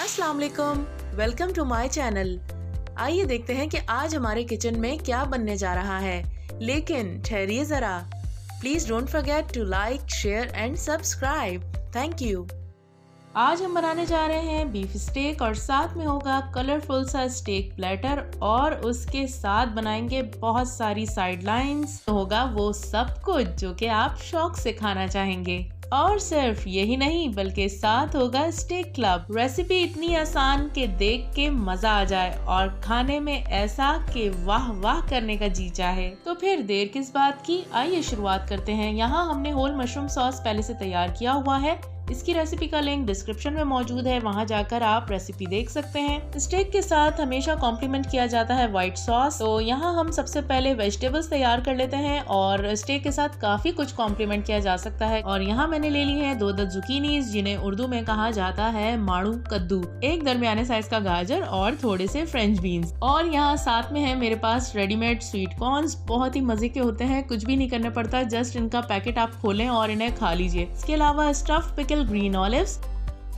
अस्सलाम वालेकुम, welcome to my channel. आइए देखते हैं कि आज हमारे किचन में क्या बनने जा रहा है। लेकिन ठहरिए जरा, please don't forget to like, share and subscribe. Thank you. आज हम बनाने जा रहे हैं बीफ स्टेक और साथ में होगा कलरफुल सा स्टेक प्लेटर और उसके साथ बनाएंगे बहुत सारी साइड लाइन्स। होगा वो सब कुछ जो कि आप शौक से खाना चाहेंगे। और सिर्फ यही नहीं बल्कि साथ होगा स्टेक क्लब। रेसिपी इतनी आसान कि देख के मजा आ जाए और खाने में ऐसा कि वाह वाह करने का जी चाहे। तो फिर देर किस बात की, आइए शुरुआत करते हैं। यहाँ हमने होल मशरूम सॉस पहले से तैयार किया हुआ है। इसकी रेसिपी का लिंक डिस्क्रिप्शन में मौजूद है, वहाँ जाकर आप रेसिपी देख सकते हैं। स्टेक के साथ हमेशा कॉम्प्लीमेंट किया जाता है व्हाइट सॉस। तो यहाँ हम सबसे पहले वेजिटेबल्स तैयार कर लेते हैं और स्टेक के साथ काफी कुछ कॉम्प्लीमेंट किया जा सकता है। और यहाँ मैंने ले ली है 2 जुकीनीज, जिन्हें उर्दू में कहा जाता है माड़ू कद्दू, एक दरमियाने साइज का गाजर और थोड़े से फ्रेंच बीन्स। और यहाँ साथ में है मेरे पास रेडीमेड स्वीट कॉर्न्स, बहुत ही मजे के होते हैं, कुछ भी नहीं करना पड़ता, जस्ट इनका पैकेट आप खोलें और इन्हें खा लीजिए। इसके अलावा स्टफ पिकल ग्रीन ऑलिव्स।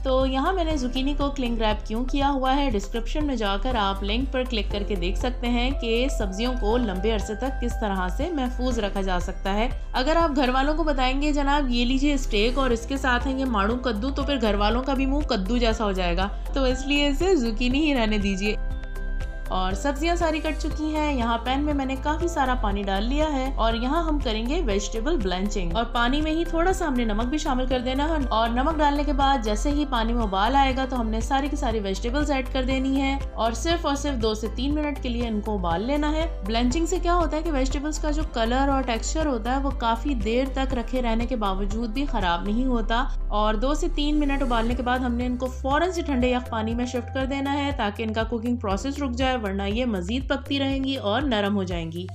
तो यहाँ मैंने जुकीनी को क्लिंग रैप क्यों किया हुआ है, डिस्क्रिप्शन में जाकर आप लिंक पर क्लिक करके देख सकते हैं कि सब्जियों को लंबे अरसे तक किस तरह से महफूज रखा जा सकता है। अगर आप घर वालों को बताएंगे जनाब ये लीजिए स्टेक और इसके साथ है ये माड़ू कद्दू, तो फिर घर वालों का भी मुंह कद्दू जैसा हो जाएगा, तो इसलिए इसे जुकीनी ही रहने दीजिए। और सब्जियां सारी कट चुकी हैं। यहाँ पैन में मैंने काफी सारा पानी डाल लिया है और यहाँ हम करेंगे वेजिटेबल ब्लेंचिंग। और पानी में ही थोड़ा सा हमने नमक भी शामिल कर देना है। और नमक डालने के बाद जैसे ही पानी में उबाल आएगा तो हमने सारी की सारी वेजिटेबल्स ऐड कर देनी है और सिर्फ 2 से 3 मिनट के लिए इनको उबाल लेना है। ब्लेंचिंग से क्या होता है कि वेजिटेबल्स का जो कलर और टेक्सचर होता है वो काफी देर तक रखे रहने के बावजूद भी खराब नहीं होता। और 2 से 3 मिनट उबालने के बाद हमने इनको फौरन से ठंडे यख पानी में शिफ्ट कर देना है ताकि इनका कुकिंग प्रोसेस रुक जाए, वरना ये मजीद पकती रहेंगी और नरम हो जाएंगी।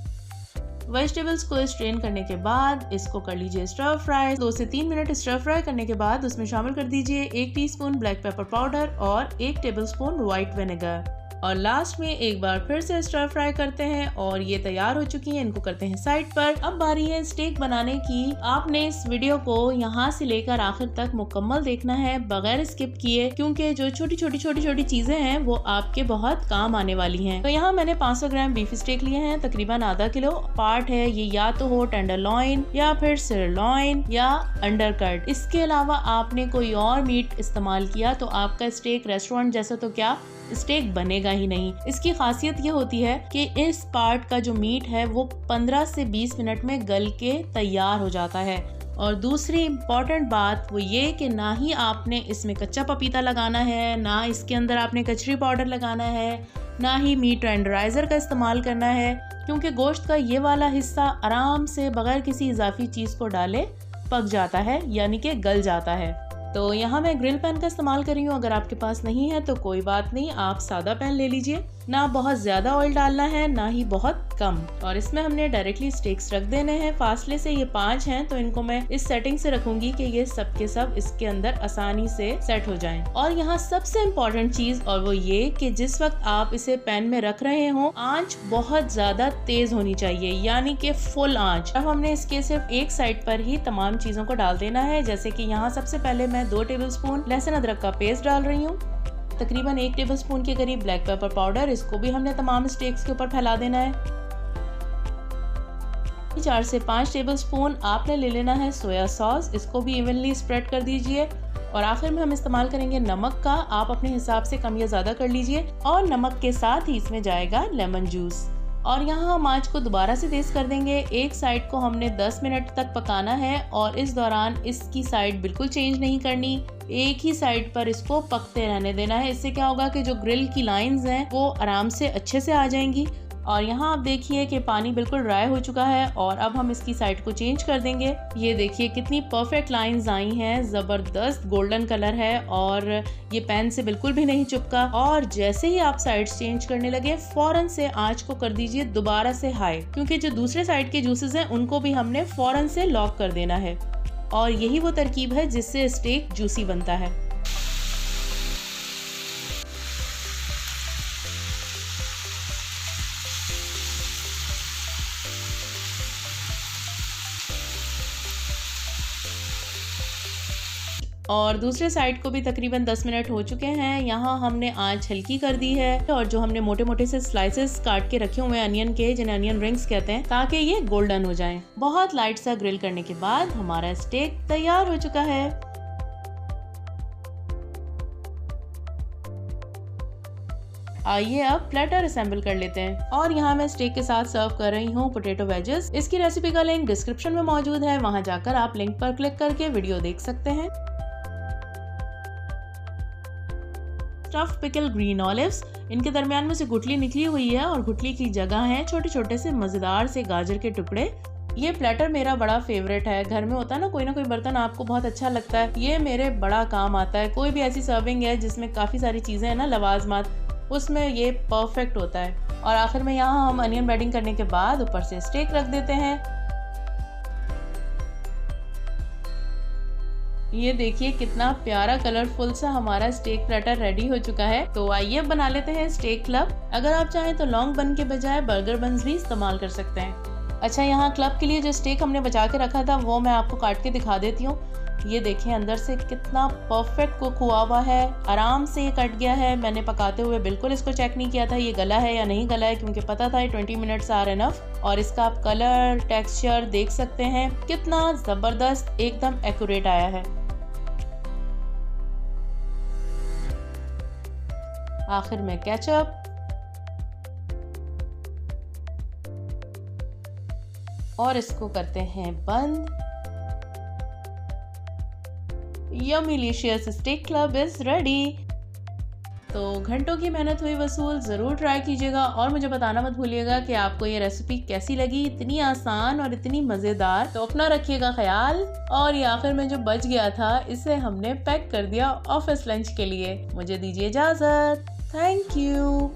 वेजिटेबल्स को स्ट्रेन करने के बाद इसको कर लीजिए स्टर फ्राई। 2 से 3 मिनट स्टर फ्राई करने के बाद उसमें शामिल कर दीजिए 1 टीस्पून ब्लैक पेपर पाउडर और 1 टेबलस्पून व्हाइट विनेगर। और लास्ट में एक बार फिर से स्टर फ्राई करते हैं और ये तैयार हो चुकी है, इनको करते हैं साइड पर। अब बारी है स्टेक बनाने की। आपने इस वीडियो को यहाँ से लेकर आखिर तक मुकम्मल देखना है बगैर स्किप किए, क्योंकि जो छोटी छोटी चीजें हैं वो आपके बहुत काम आने वाली हैं। तो यहाँ मैंने 500 ग्राम बीफ स्टेक लिए हैं, तकरीबन आधा किलो पार्ट है ये, या तो हो टेंडरलॉइन या फिर सिरलॉइन या अंडरकट। इसके अलावा आपने कोई और मीट इस्तेमाल किया तो आपका स्टेक रेस्टोरेंट जैसा तो क्या स्टेक बनेगा ही नहीं। इसकी खासियत ये होती है कि इस पार्ट का जो मीट है वो 15 से 20 मिनट में गल के तैयार हो जाता है। और दूसरी इम्पोर्टेंट बात वो ये कि ना ही आपने इसमें कच्चा पपीता लगाना है, ना इसके अंदर आपने कचरी पाउडर लगाना है, ना ही मीट टेंडराइजर का इस्तेमाल करना है, क्योंकि गोश्त का ये वाला हिस्सा आराम से बगैर किसी इजाफी चीज को डाले पक जाता है, यानी कि गल जाता है। तो यहाँ मैं ग्रिल पैन का इस्तेमाल कर रही हूँ, अगर आपके पास नहीं है तो कोई बात नहीं, आप सादा पैन ले लीजिए। ना बहुत ज्यादा ऑयल डालना है ना ही बहुत कम। और इसमें हमने डायरेक्टली स्टेक्स रख देने हैं। फासले से ये 5 हैं तो इनको मैं इस सेटिंग से रखूंगी कि ये सब के सब इसके अंदर आसानी से सेट हो जाएं। और यहाँ सबसे इम्पोर्टेंट चीज और वो ये कि जिस वक्त आप इसे पैन में रख रहे हो आंच बहुत ज्यादा तेज होनी चाहिए, यानी कि फुल आंच। अब हमने इसके सिर्फ एक साइड पर ही तमाम चीजों को डाल देना है। जैसे कि यहाँ सबसे पहले मैं 2 टेबलस्पून लहसुन अदरक का पेस्ट डाल रही हूँ, तकरीबन 1 टेबलस्पून के करीब ब्लैक पेपर पाउडर, इसको भी हमने तमाम स्टेक्स के ऊपर फैला देना है। 4 से 5 टेबलस्पून आपने ले लेना है सोया सॉस, इसको भी इवनली स्प्रेड कर दीजिए। और आखिर में हम इस्तेमाल करेंगे नमक का, आप अपने हिसाब से कम या ज्यादा कर लीजिए। और नमक के साथ ही इसमें जाएगा लेमन जूस। और यहाँ हम आंच को दोबारा से तेज कर देंगे। एक साइड को हमने 10 मिनट तक पकाना है और इस दौरान इसकी साइड बिल्कुल चेंज नहीं करनी, एक ही साइड पर इसको पकते रहने देना है। इससे क्या होगा कि जो ग्रिल की लाइंस हैं वो आराम से अच्छे से आ जाएंगी। और यहाँ आप देखिए कि पानी बिल्कुल ड्राई हो चुका है और अब हम इसकी साइड को चेंज कर देंगे। ये देखिए कितनी परफेक्ट लाइंस आई हैं, जबरदस्त गोल्डन कलर है और ये पैन से बिल्कुल भी नहीं चिपका। और जैसे ही आप साइड्स चेंज करने लगे फौरन से आंच को कर दीजिए दोबारा से हाई, क्योंकि जो दूसरे साइड के जूसेस हैं उनको भी हमने फौरन से लॉक कर देना है। और यही वो तरकीब है जिससे स्टेक जूसी बनता है। और दूसरे साइड को भी तकरीबन 10 मिनट हो चुके हैं। यहाँ हमने आंच हल्की कर दी है और जो हमने मोटे मोटे से स्लाइसेस काट के रखे हुए हैं अनियन के, जिन्हें अनियन रिंग्स कहते हैं, ताकि ये गोल्डन हो जाएं। बहुत लाइट सा ग्रिल करने के बाद हमारा स्टेक तैयार हो चुका है। आइए अब प्लेटर असेंबल कर लेते हैं और यहाँ मैं स्टेक के साथ सर्व कर रही हूँ पोटैटो वेजेस। इसकी रेसिपी का लिंक डिस्क्रिप्शन में मौजूद है, वहाँ जाकर आप लिंक पर क्लिक करके वीडियो देख सकते हैं। स्टफ्ड पिकल ग्रीन ऑलिव्स, इनके दरमियान में से गुठली निकली हुई है और गुठली की जगह है छोटे छोटे से मजेदार से गाजर के टुकड़े। ये प्लेटर मेरा बड़ा फेवरेट है। घर में होता है ना कोई बर्तन आपको बहुत अच्छा लगता है, ये मेरे बड़ा काम आता है। कोई भी ऐसी सर्विंग है जिसमें काफी सारी चीजें हैं ना लवाजमात, उसमें ये परफेक्ट होता है। और आखिर में यहाँ हम अनियन बेडिंग करने के बाद ऊपर से स्टेक रख देते हैं। ये देखिए कितना प्यारा कलरफुल सा हमारा स्टेक प्लेटर रेडी हो चुका है। तो आइए बना लेते हैं स्टेक क्लब। अगर आप चाहें तो लॉन्ग बन के बजाय बर्गर बन्स भी इस्तेमाल कर सकते हैं। अच्छा, यहाँ क्लब के लिए जो स्टेक हमने बचा के रखा था वो मैं आपको काट के दिखा देती हूँ। ये देखें अंदर से कितना परफेक्ट कुक हुआ हुआ है, आराम से ये कट गया है। मैंने पकाते हुए बिल्कुल इसको चेक नहीं किया था ये गला है या नहीं गला है, क्योंकि पता था 20 मिनट्स आर इनफ। और इसका आप कलर टेक्सचर देख सकते हैं कितना जबरदस्त एकदम एक्यूरेट आया है। आखिर में केचप और इसको करते हैं बंद। यम्मीलिशियस स्टेक क्लब इज रेडी। तो घंटों की मेहनत हुई वसूल, जरूर ट्राई कीजिएगा और मुझे बताना मत भूलिएगा कि आपको ये रेसिपी कैसी लगी। इतनी आसान और इतनी मजेदार। तो अपना रखिएगा ख्याल। और ये आखिर में जो बच गया था इसे हमने पैक कर दिया ऑफिस लंच के लिए। मुझे दीजिए इजाजत। Thank you.